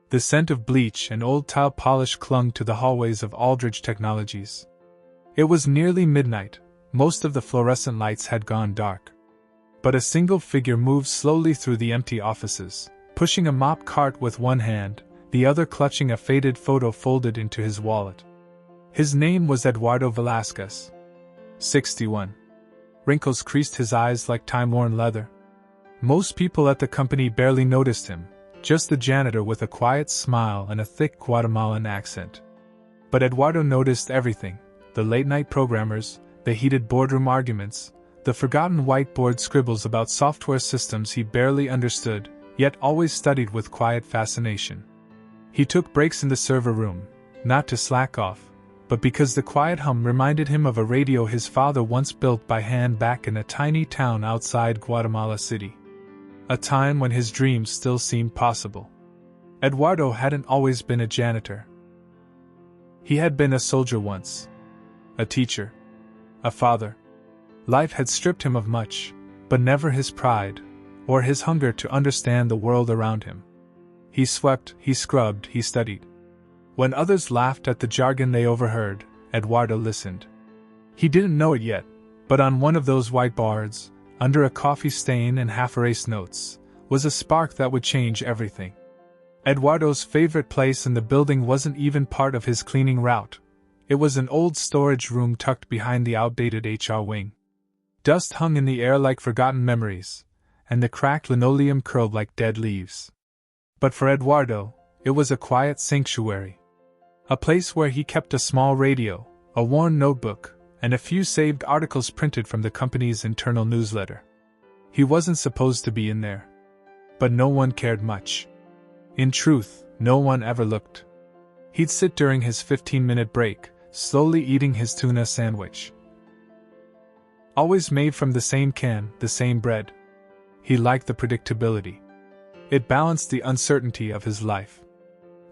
The scent of bleach and old tile polish clung to the hallways of Aldridge Technologies. It was nearly midnight, most of the fluorescent lights had gone dark. But a single figure moved slowly through the empty offices, pushing a mop cart with one hand, the other clutching a faded photo folded into his wallet. His name was Eduardo Velasquez. 61. Wrinkles creased his eyes like time-worn leather. Most people at the company barely noticed him, just the janitor with a quiet smile and a thick Guatemalan accent. But Eduardo noticed everything: the late-night programmers, the heated boardroom arguments, the forgotten whiteboard scribbles about software systems he barely understood, yet always studied with quiet fascination. He took breaks in the server room, not to slack off, but because the quiet hum reminded him of a radio his father once built by hand back in a tiny town outside Guatemala City. A time when his dreams still seemed possible. Eduardo hadn't always been a janitor. He had been a soldier once. A teacher. A father. Life had stripped him of much, but never his pride, or his hunger to understand the world around him. He swept, he scrubbed, he studied. When others laughed at the jargon they overheard, Eduardo listened. He didn't know it yet, but on one of those whiteboards, under a coffee stain and half-erased notes, was a spark that would change everything. Eduardo's favorite place in the building wasn't even part of his cleaning route. It was an old storage room tucked behind the outdated HR wing. Dust hung in the air like forgotten memories, and the cracked linoleum curled like dead leaves. But for Eduardo, it was a quiet sanctuary. A place where he kept a small radio, a worn notebook, and a few saved articles printed from the company's internal newsletter. He wasn't supposed to be in there. But no one cared much. In truth, no one ever looked. He'd sit during his 15-minute break, slowly eating his tuna sandwich. Always made from the same can, the same bread. He liked the predictability. It balanced the uncertainty of his life.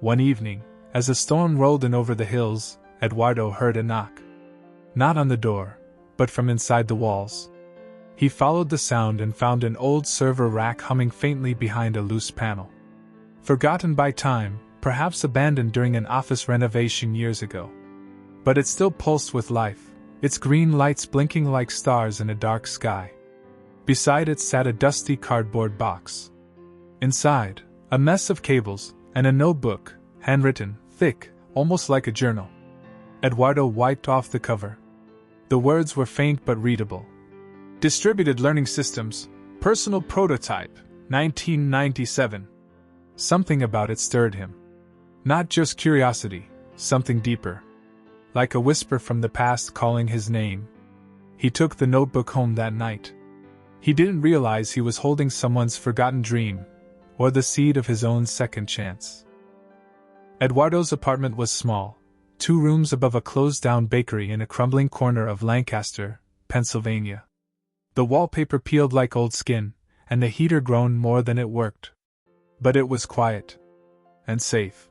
One evening, as a storm rolled in over the hills, Eduardo heard a knock. Not on the door, but from inside the walls. He followed the sound and found an old server rack humming faintly behind a loose panel. Forgotten by time, perhaps abandoned during an office renovation years ago. But it still pulsed with life, its green lights blinking like stars in a dark sky. Beside it sat a dusty cardboard box. Inside, a mess of cables, and a notebook, handwritten, thick, almost like a journal. Eduardo wiped off the cover. The words were faint but readable. Distributed Learning Systems, Personal Prototype, 1997. Something about it stirred him. Not just curiosity, something deeper. Like a whisper from the past calling his name. He took the notebook home that night. He didn't realize he was holding someone's forgotten dream, or the seed of his own second chance. Eduardo's apartment was small, 2 rooms above a closed-down bakery in a crumbling corner of Lancaster, Pennsylvania. The wallpaper peeled like old skin, and the heater groaned more than it worked. But it was quiet. And safe.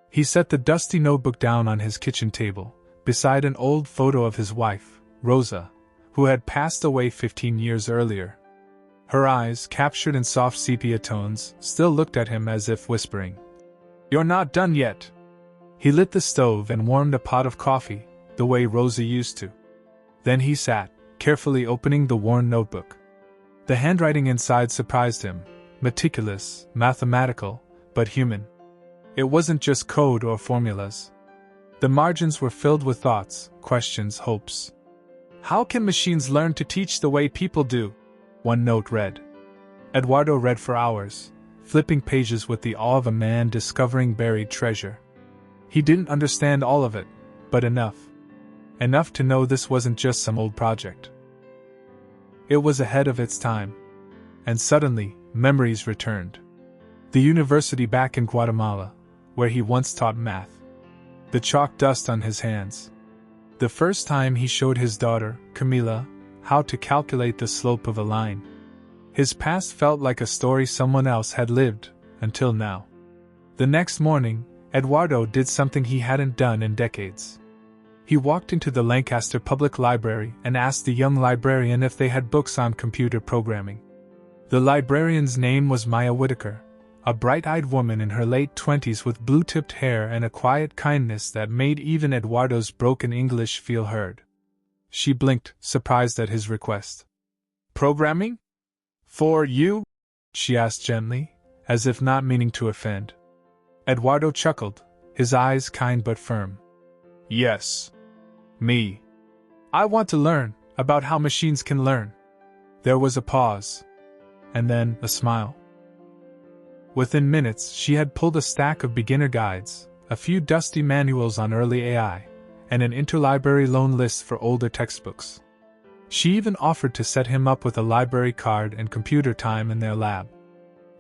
He set the dusty notebook down on his kitchen table, beside an old photo of his wife, Rosa, who had passed away 15 years earlier. Her eyes, captured in soft sepia tones, still looked at him as if whispering, "You're not done yet." He lit the stove and warmed a pot of coffee, the way Rosa used to. Then he sat, carefully opening the worn notebook. The handwriting inside surprised him, meticulous, mathematical, but human. It wasn't just code or formulas. The margins were filled with thoughts, questions, hopes. "How can machines learn to teach the way people do?" one note read. Eduardo read for hours, flipping pages with the awe of a man discovering buried treasure. He didn't understand all of it, but enough. Enough to know this wasn't just some old project. It was ahead of its time. And suddenly, memories returned. The university back in Guatemala, where he once taught math. The chalk dust on his hands. The first time he showed his daughter, Camila, how to calculate the slope of a line. His past felt like a story someone else had lived, until now. The next morning, Eduardo did something he hadn't done in decades. He walked into the Lancaster Public Library and asked the young librarian if they had books on computer programming. The librarian's name was Maya Whitaker, a bright-eyed woman in her late 20s with blue-tipped hair and a quiet kindness that made even Eduardo's broken English feel heard. She blinked, surprised at his request. "Programming? For you?" she asked gently, as if not meaning to offend. Eduardo chuckled, his eyes kind but firm. "Yes. Me. I want to learn about how machines can learn." There was a pause. And then a smile. Within minutes, she had pulled a stack of beginner guides, a few dusty manuals on early AI, and an interlibrary loan list for older textbooks. She even offered to set him up with a library card and computer time in their lab.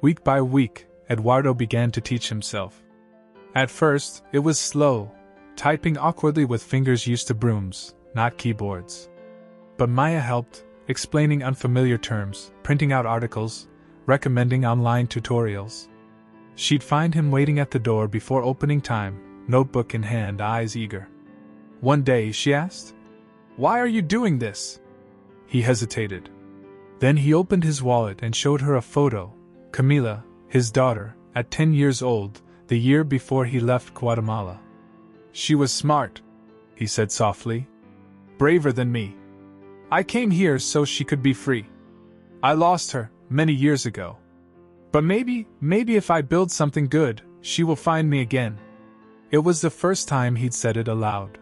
Week by week, Eduardo began to teach himself. At first, it was slow, typing awkwardly with fingers used to brooms, not keyboards. But Maya helped, explaining unfamiliar terms, printing out articles, recommending online tutorials. She'd find him waiting at the door before opening time, notebook in hand, eyes eager. One day, she asked, "Why are you doing this?" He hesitated. Then he opened his wallet and showed her a photo, Camila, his daughter, at 10 years old, the year before he left Guatemala. "She was smart," he said softly. "Braver than me. I came here so she could be free. I lost her many years ago. But maybe if I build something good, she will find me again." It was the first time he'd said it aloud.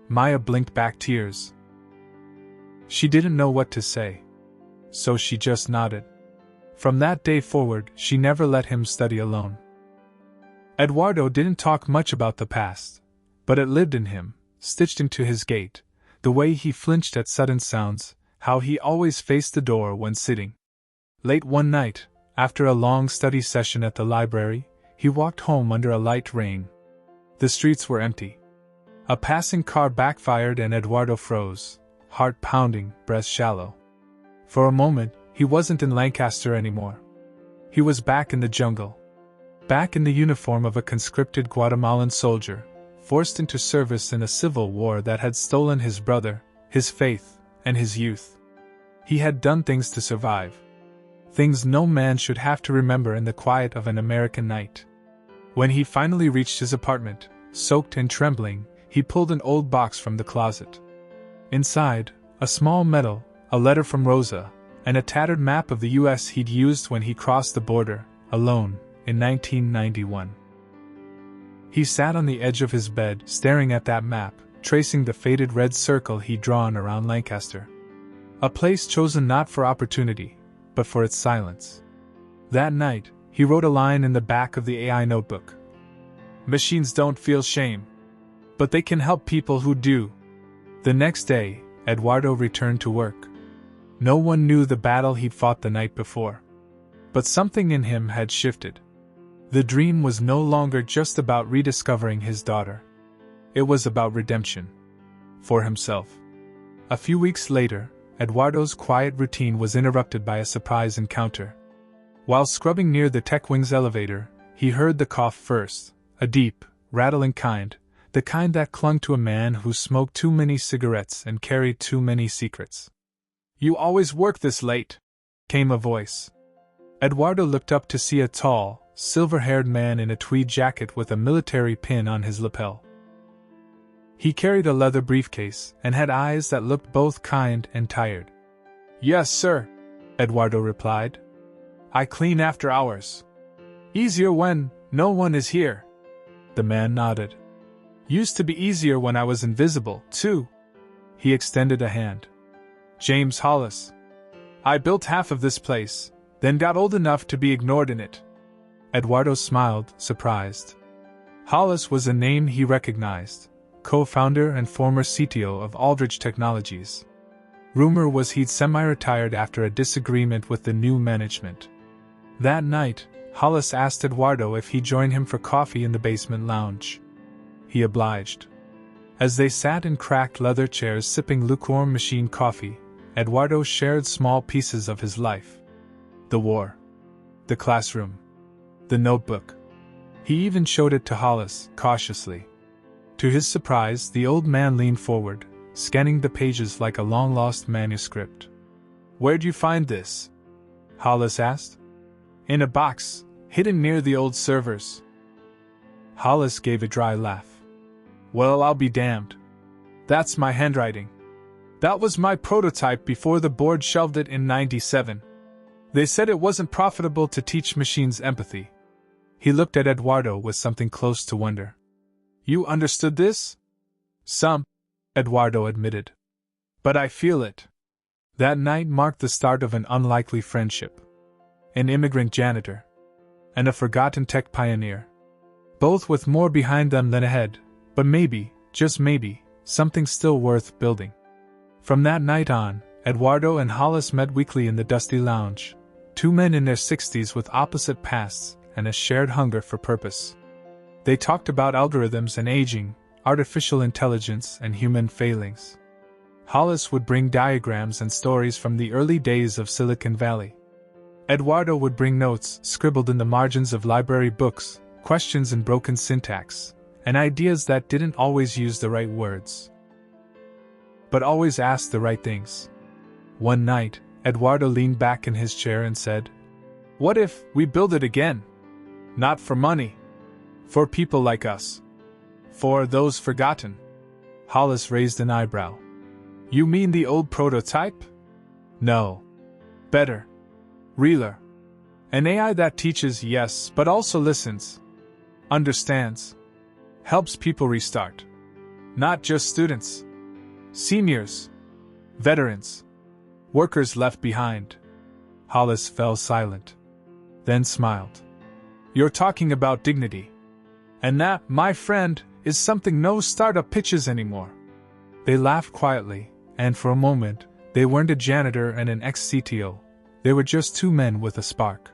Maya blinked back tears. She didn't know what to say. So she just nodded. From that day forward, she never let him study alone. Eduardo didn't talk much about the past, but it lived in him, stitched into his gait, the way he flinched at sudden sounds, how he always faced the door when sitting. Late one night, after a long study session at the library, he walked home under a light rain. The streets were empty. A passing car backfired and Eduardo froze, heart pounding, breath shallow. For a moment, he wasn't in Lancaster anymore. He was back in the jungle. Back in the uniform of a conscripted Guatemalan soldier, forced into service in a civil war that had stolen his brother, his faith, and his youth. He had done things to survive. Things no man should have to remember in the quiet of an American night. When he finally reached his apartment, soaked and trembling, he pulled an old box from the closet. Inside, a small medal, a letter from Rosa, and a tattered map of the U.S. he'd used when he crossed the border, alone, in 1991. He sat on the edge of his bed, staring at that map, tracing the faded red circle he'd drawn around Lancaster. A place chosen not for opportunity, but for its silence. That night, he wrote a line in the back of the AI notebook. "Machines don't feel shame. But they can help people who do." The next day, Eduardo returned to work. No one knew the battle he'd fought the night before. But something in him had shifted. The dream was no longer just about rediscovering his daughter. It was about redemption. For himself. A few weeks later, Eduardo's quiet routine was interrupted by a surprise encounter. While scrubbing near the TechWings elevator, he heard the cough first, a deep, rattling kind, the kind that clung to a man who smoked too many cigarettes and carried too many secrets. "You always work this late," came a voice. Eduardo looked up to see a tall, silver-haired man in a tweed jacket with a military pin on his lapel. He carried a leather briefcase and had eyes that looked both kind and tired. "Yes, sir," Eduardo replied. "I clean after hours. Easier when no one is here." The man nodded. "Used to be easier when I was invisible, too." He extended a hand. "James Hollis. I built half of this place, then got old enough to be ignored in it." Eduardo smiled, surprised. Hollis was a name he recognized, co-founder and former CTO of Aldridge Technologies. Rumor was he'd semi-retired after a disagreement with the new management. That night, Hollis asked Eduardo if he'd join him for coffee in the basement lounge. He obliged. As they sat in cracked leather chairs sipping lukewarm machine coffee, Eduardo shared small pieces of his life. The war. The classroom. The notebook. He even showed it to Hollis, cautiously. To his surprise, the old man leaned forward, scanning the pages like a long-lost manuscript. "Where'd you find this?" Hollis asked. "In a box, hidden near the old servers. Hollis gave a dry laugh. Well, I'll be damned. That's my handwriting. That was my prototype before the board shelved it in '97. They said it wasn't profitable to teach machines empathy. He looked at Eduardo with something close to wonder. You understood this? Some, Eduardo admitted. But I feel it. That night marked the start of an unlikely friendship. An immigrant janitor. And a forgotten tech pioneer. Both with more behind them than ahead, but maybe, just maybe, something still worth building. From that night on, Eduardo and Hollis met weekly in the dusty lounge, two men in their 60s with opposite pasts and a shared hunger for purpose. They talked about algorithms and aging, artificial intelligence and human failings. Hollis would bring diagrams and stories from the early days of Silicon Valley. Eduardo would bring notes scribbled in the margins of library books, questions in broken syntax, and ideas that didn't always use the right words, but always asked the right things. One night, Eduardo leaned back in his chair and said, "What if we build it again? Not for money. For people like us. For those forgotten." Hollis raised an eyebrow. You mean the old prototype? No. Better. Realer. An AI that teaches, yes, but also listens. Understands. Helps people restart. Not just students. Seniors. Veterans. Workers left behind. Hollis fell silent. Then smiled. You're talking about dignity. And that, my friend, is something no startup pitches anymore. They laughed quietly, and for a moment, they weren't a janitor and an ex-CTO. They were just two men with a spark.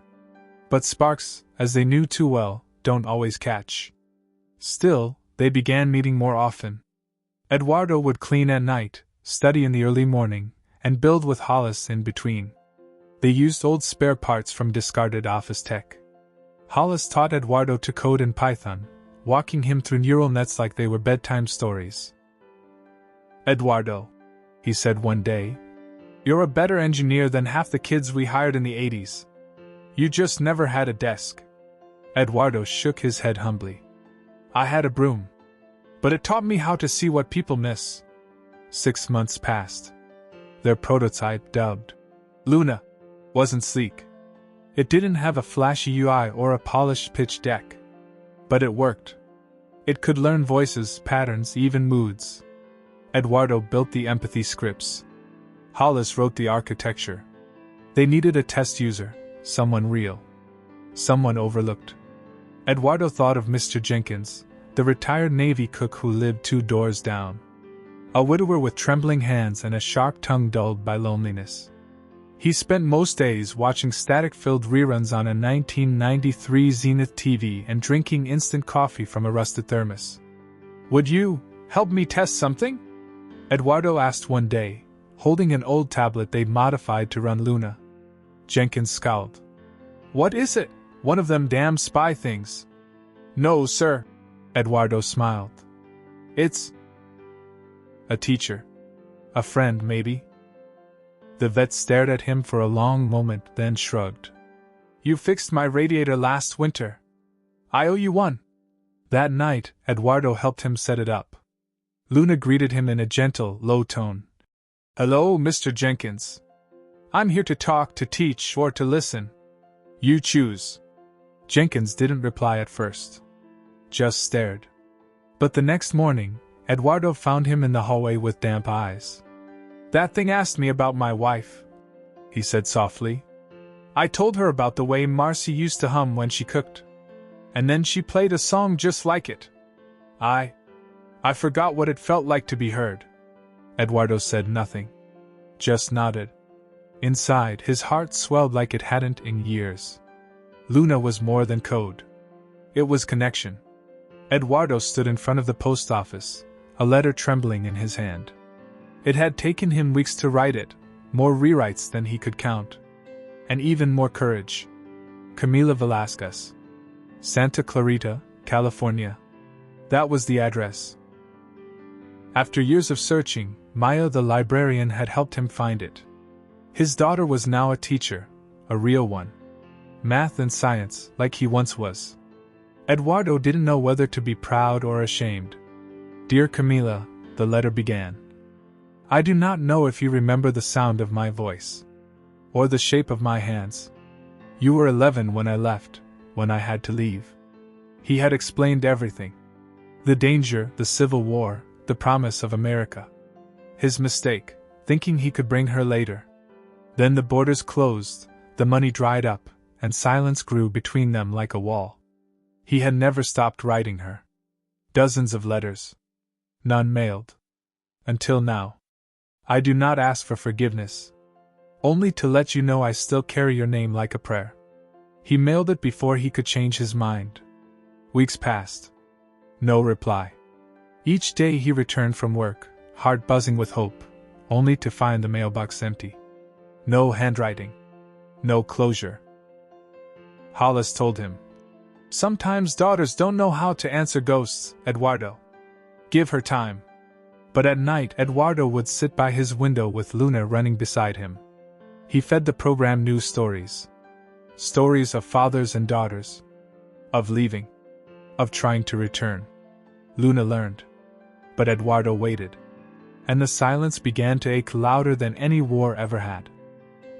But sparks, as they knew too well, don't always catch. Still, they began meeting more often. Eduardo would clean at night, study in the early morning, and build with Hollis in between. They used old spare parts from discarded office tech. Hollis taught Eduardo to code in Python, walking him through neural nets like they were bedtime stories. Eduardo, he said one day, you're a better engineer than half the kids we hired in the '80s. You just never had a desk. Eduardo shook his head humbly. I had a broom. But it taught me how to see what people miss. 6 months passed. Their prototype, dubbed Luna, wasn't sleek. It didn't have a flashy UI or a polished pitch deck. But it worked. It could learn voices, patterns, even moods. Eduardo built the empathy scripts. Hollis wrote the architecture. They needed a test user, someone real. Someone overlooked. Eduardo thought of Mr. Jenkins, the retired Navy cook who lived 2 doors down. A widower with trembling hands and a sharp tongue dulled by loneliness. He spent most days watching static-filled reruns on a 1993 Zenith TV and drinking instant coffee from a rusted thermos. Would you help me test something? Eduardo asked one day, holding an old tablet they'd modified to run Luna. Jenkins scowled. What is it? One of them damn spy things. No, sir. Eduardo smiled. It's a teacher. A friend, maybe. The vet stared at him for a long moment, then shrugged. You fixed my radiator last winter. I owe you one. That night, Eduardo helped him set it up. Luna greeted him in a gentle, low tone. Hello, Mr. Jenkins. I'm here to talk, to teach, or to listen. You choose. Jenkins didn't reply at first. Just stared. But the next morning, Eduardo found him in the hallway with damp eyes. That thing asked me about my wife, he said softly. I told her about the way Marcy used to hum when she cooked. And then she played a song just like it. I forgot what it felt like to be heard. Eduardo said nothing. Just nodded. Inside, his heart swelled like it hadn't in years. Luna was more than code. It was connection. Eduardo stood in front of the post office, a letter trembling in his hand. It had taken him weeks to write it, more rewrites than he could count. And even more courage. Camila Velasquez. Santa Clarita, California. That was the address. After years of searching, Maya the librarian had helped him find it. His daughter was now a teacher, a real one. math and science, like he once was. Eduardo didn't know whether to be proud or ashamed. Dear Camila, the letter began. I do not know if you remember the sound of my voice, or the shape of my hands. You were 11 when I left, when I had to leave. He had explained everything. The danger, the civil war, the promise of America. His mistake, thinking he could bring her later. Then the borders closed, the money dried up, and silence grew between them like a wall. He had never stopped writing her. Dozens of letters. None mailed. Until now. I do not ask for forgiveness. Only to let you know I still carry your name like a prayer. He mailed it before he could change his mind. Weeks passed. No reply. Each day he returned from work, heart buzzing with hope, only to find the mailbox empty. No handwriting. No closure. Hollis told him. Sometimes daughters don't know how to answer ghosts, Eduardo. Give her time. But at night Eduardo would sit by his window with Luna running beside him. He fed the program news stories. Stories of fathers and daughters. Of leaving. Of trying to return. Luna learned. But Eduardo waited. And the silence began to ache louder than any war ever had.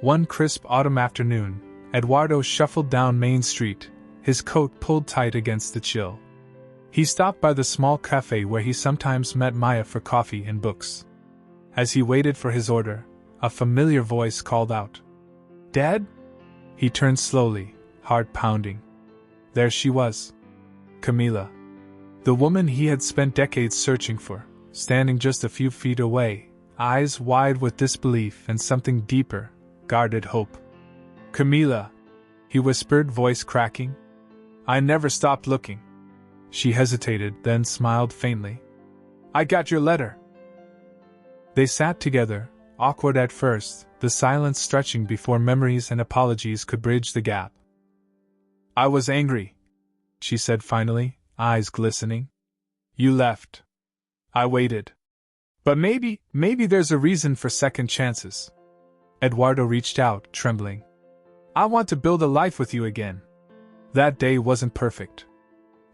One crisp autumn afternoon, Eduardo shuffled down Main Street, his coat pulled tight against the chill. He stopped by the small cafe where he sometimes met Maya for coffee and books. As he waited for his order, a familiar voice called out. Dad? He turned slowly, heart pounding. There she was. Camila. The woman he had spent decades searching for, standing just a few feet away, eyes wide with disbelief and something deeper, guarded hope. Camila, he whispered, voice cracking. I never stopped looking. She hesitated, then smiled faintly. I got your letter. They sat together, awkward at first, the silence stretching before memories and apologies could bridge the gap. I was angry, she said finally, eyes glistening. You left. I waited. But maybe there's a reason for second chances. Eduardo reached out, trembling. I want to build a life with you again. That day wasn't perfect.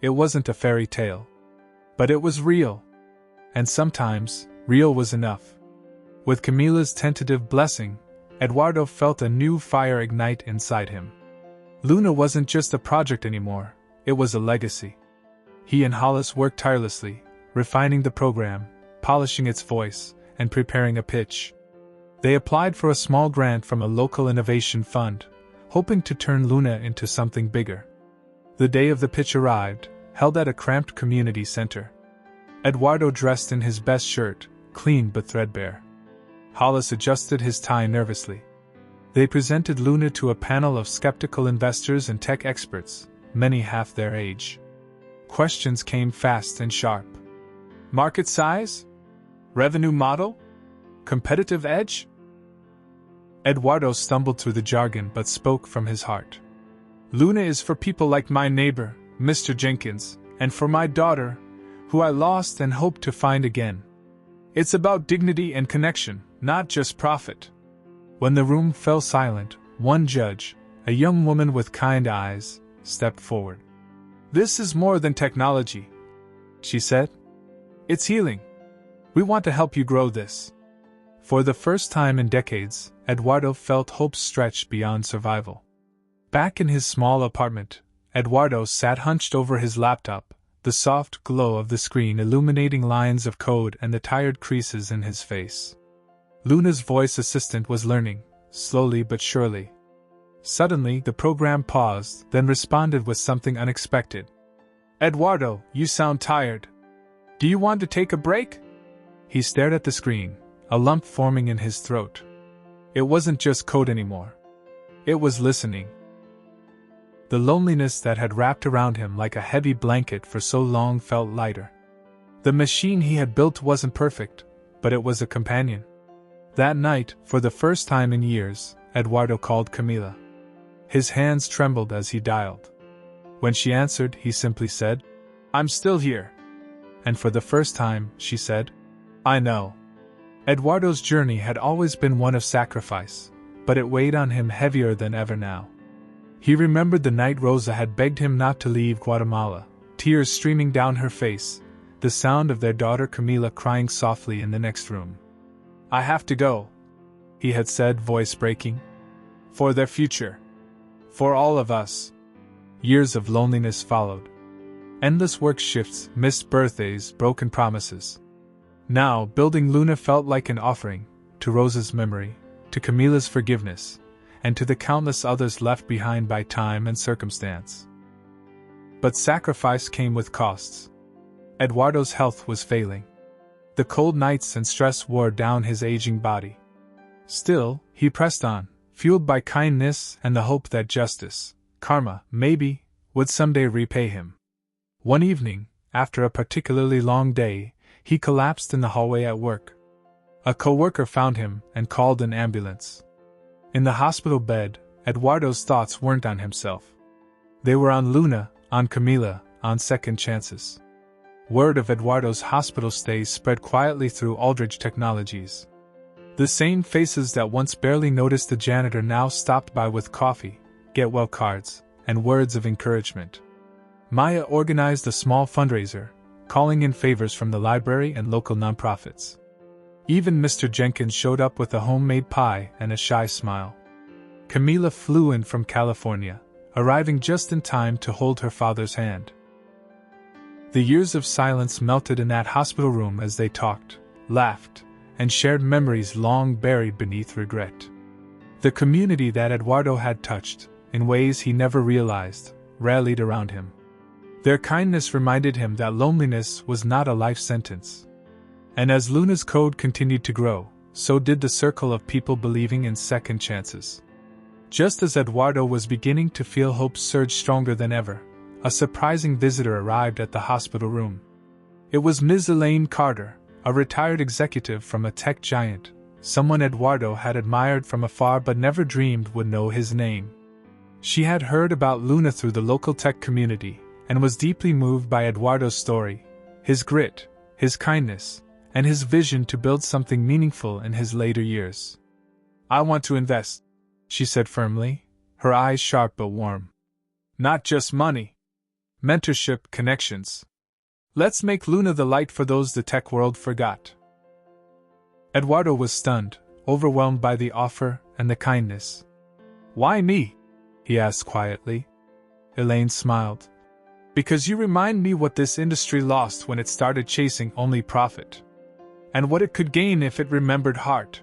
It wasn't a fairy tale. But it was real. And sometimes, real was enough. With Camila's tentative blessing, Eduardo felt a new fire ignite inside him. Luna wasn't just a project anymore, it was a legacy. He and Hollis worked tirelessly, refining the program, polishing its voice, and preparing a pitch. They applied for a small grant from a local innovation fund, hoping to turn Luna into something bigger. The day of the pitch arrived, held at a cramped community center. Eduardo dressed in his best shirt, clean but threadbare. Hollis adjusted his tie nervously. They presented Luna to a panel of skeptical investors and tech experts, many half their age. Questions came fast and sharp. Market size? Revenue model? Competitive edge? Eduardo stumbled through the jargon but spoke from his heart. Luna is for people like my neighbor, Mr. Jenkins, and for my daughter, who I lost and hope to find again. It's about dignity and connection, not just profit. When the room fell silent, one judge, a young woman with kind eyes, stepped forward. This is more than technology, she said. It's healing. We want to help you grow this. For the first time in decades, Eduardo felt hope stretch beyond survival. Back in his small apartment, Eduardo sat hunched over his laptop, the soft glow of the screen illuminating lines of code and the tired creases in his face. Luna's voice assistant was learning, slowly but surely. Suddenly, the program paused, then responded with something unexpected. Eduardo, you sound tired. Do you want to take a break? He stared at the screen, a lump forming in his throat. It wasn't just code anymore. It was listening. The loneliness that had wrapped around him like a heavy blanket for so long felt lighter. The machine he had built wasn't perfect, but it was a companion. That night, for the first time in years, Eduardo called Camila. His hands trembled as he dialed. When she answered, he simply said, I'm still here. And for the first time, she said, I know. Eduardo's journey had always been one of sacrifice, but it weighed on him heavier than ever now. He remembered the night Rosa had begged him not to leave Guatemala, tears streaming down her face, the sound of their daughter Camila crying softly in the next room. "I have to go," he had said, voice breaking. "For their future. For all of us." Years of loneliness followed. Endless work shifts, missed birthdays, broken promises. Now, building Luna felt like an offering, to Rosa's memory, to Camila's forgiveness, and to the countless others left behind by time and circumstance. But sacrifice came with costs. Eduardo's health was failing. The cold nights and stress wore down his aging body. Still, he pressed on, fueled by kindness and the hope that justice, karma, maybe, would someday repay him. One evening, after a particularly long day, he collapsed in the hallway at work. A coworker found him and called an ambulance. In the hospital bed, Eduardo's thoughts weren't on himself. They were on Luna, on Camila, on second chances. Word of Eduardo's hospital stay spread quietly through Aldridge Technologies. The same faces that once barely noticed the janitor now stopped by with coffee, get-well cards, and words of encouragement. Maya organized a small fundraiser, calling in favors from the library and local nonprofits. Even Mr. Jenkins showed up with a homemade pie and a shy smile. Camila flew in from California, arriving just in time to hold her father's hand. The years of silence melted in that hospital room as they talked, laughed, and shared memories long buried beneath regret. The community that Eduardo had touched, in ways he never realized, rallied around him. Their kindness reminded him that loneliness was not a life sentence. And as Luna's code continued to grow, so did the circle of people believing in second chances. Just as Eduardo was beginning to feel hope surge stronger than ever, a surprising visitor arrived at the hospital room. It was Ms. Elaine Carter, a retired executive from a tech giant, someone Eduardo had admired from afar but never dreamed would know his name. She had heard about Luna through the local tech community, and was deeply moved by Eduardo's story, his grit, his kindness, and his vision to build something meaningful in his later years. "I want to invest," she said firmly, her eyes sharp but warm. "Not just money. Mentorship, connections. Let's make Luna the light for those the tech world forgot." Eduardo was stunned, overwhelmed by the offer and the kindness. "Why me?" he asked quietly. Elaine smiled. "Because you remind me what this industry lost when it started chasing only profit. And what it could gain if it remembered heart."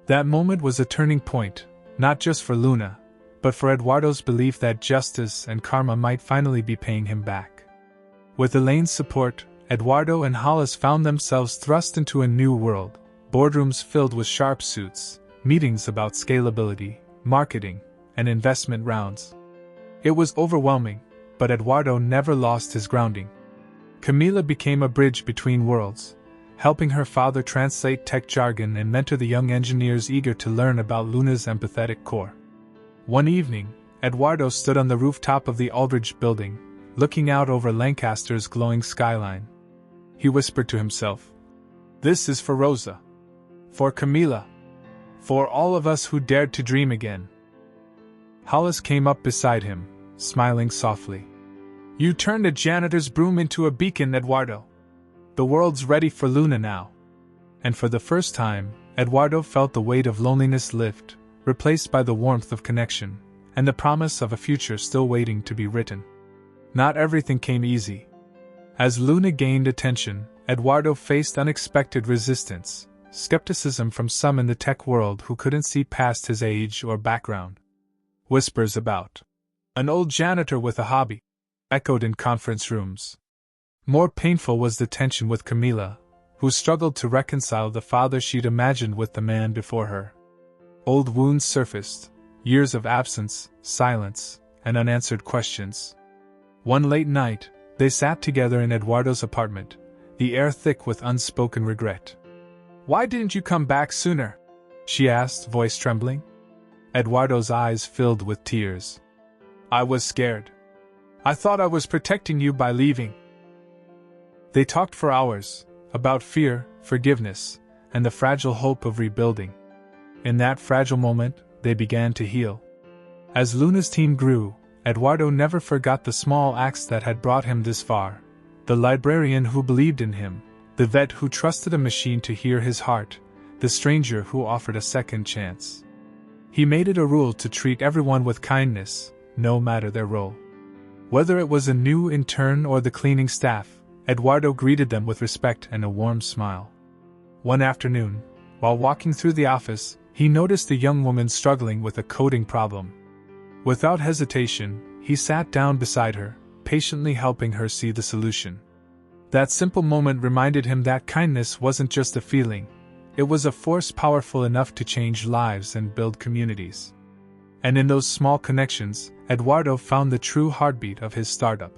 That moment was a turning point, not just for Luna, but for Eduardo's belief that justice and karma might finally be paying him back. With Elaine's support, Eduardo and Hollis found themselves thrust into a new world, boardrooms filled with sharp suits, meetings about scalability, marketing, and investment rounds. It was overwhelming, but Eduardo never lost his grounding. Camila became a bridge between worlds, helping her father translate tech jargon and mentor the young engineers eager to learn about Luna's empathetic core. One evening, Eduardo stood on the rooftop of the Aldridge building, looking out over Lancaster's glowing skyline. He whispered to himself, "This is for Rosa. For Camila. For all of us who dared to dream again." Hollis came up beside him, smiling softly. "You turned a janitor's broom into a beacon, Eduardo. The world's ready for Luna now." And for the first time, Eduardo felt the weight of loneliness lift, replaced by the warmth of connection, and the promise of a future still waiting to be written. Not everything came easy. As Luna gained attention, Eduardo faced unexpected resistance, skepticism from some in the tech world who couldn't see past his age or background. Whispers about an old janitor with a hobby echoed in conference rooms. More painful was the tension with Camila, who struggled to reconcile the father she'd imagined with the man before her. Old wounds surfaced, years of absence, silence, and unanswered questions. One late night, they sat together in Eduardo's apartment, the air thick with unspoken regret. "Why didn't you come back sooner?" she asked, voice trembling. Eduardo's eyes filled with tears. "I was scared. I thought I was protecting you by leaving." They talked for hours, about fear, forgiveness, and the fragile hope of rebuilding. In that fragile moment, they began to heal. As Luna's team grew, Eduardo never forgot the small acts that had brought him this far. The librarian who believed in him, the vet who trusted a machine to hear his heart, the stranger who offered a second chance. He made it a rule to treat everyone with kindness, no matter their role. Whether it was a new intern or the cleaning staff, Eduardo greeted them with respect and a warm smile. One afternoon, while walking through the office, he noticed a young woman struggling with a coding problem. Without hesitation, he sat down beside her, patiently helping her see the solution. That simple moment reminded him that kindness wasn't just a feeling, it was a force powerful enough to change lives and build communities. And in those small connections, Eduardo found the true heartbeat of his startup.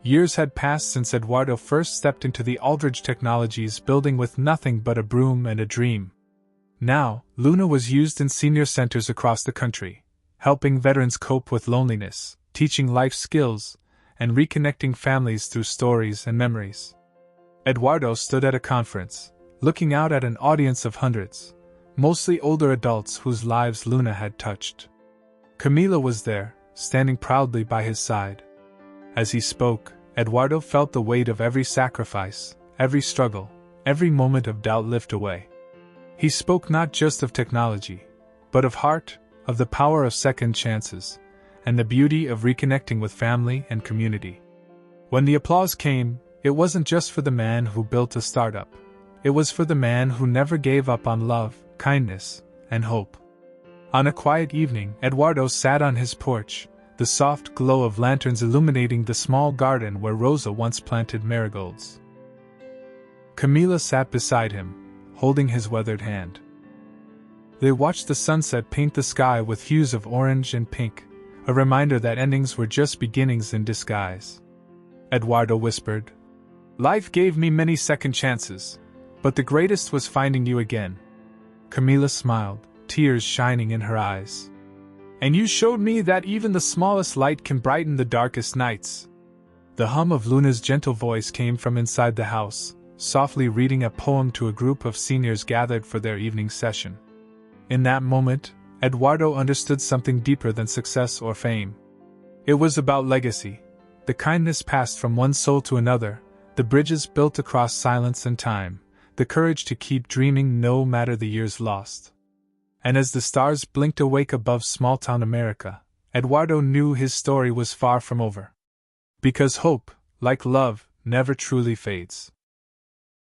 Years had passed since Eduardo first stepped into the Aldridge Technologies building with nothing but a broom and a dream. Now, Luna was used in senior centers across the country, helping veterans cope with loneliness, teaching life skills, and reconnecting families through stories and memories. Eduardo stood at a conference, looking out at an audience of hundreds, mostly older adults whose lives Luna had touched. Camila was there, standing proudly by his side. As he spoke, Eduardo felt the weight of every sacrifice, every struggle, every moment of doubt lift away. He spoke not just of technology, but of heart, of the power of second chances, and the beauty of reconnecting with family and community. When the applause came, it wasn't just for the man who built a startup. It was for the man who never gave up on love, kindness, and hope. On a quiet evening, Eduardo sat on his porch, the soft glow of lanterns illuminating the small garden where Rosa once planted marigolds. Camila sat beside him, holding his weathered hand. They watched the sunset paint the sky with hues of orange and pink, a reminder that endings were just beginnings in disguise. Eduardo whispered, "Life gave me many second chances, but the greatest was finding you again." Camila smiled, tears shining in her eyes. "And you showed me that even the smallest light can brighten the darkest nights." The hum of Luna's gentle voice came from inside the house, softly reading a poem to a group of seniors gathered for their evening session. In that moment, Eduardo understood something deeper than success or fame. It was about legacy, the kindness passed from one soul to another, the bridges built across silence and time, the courage to keep dreaming no matter the years lost. And as the stars blinked awake above small-town America, Eduardo knew his story was far from over. Because hope, like love, never truly fades.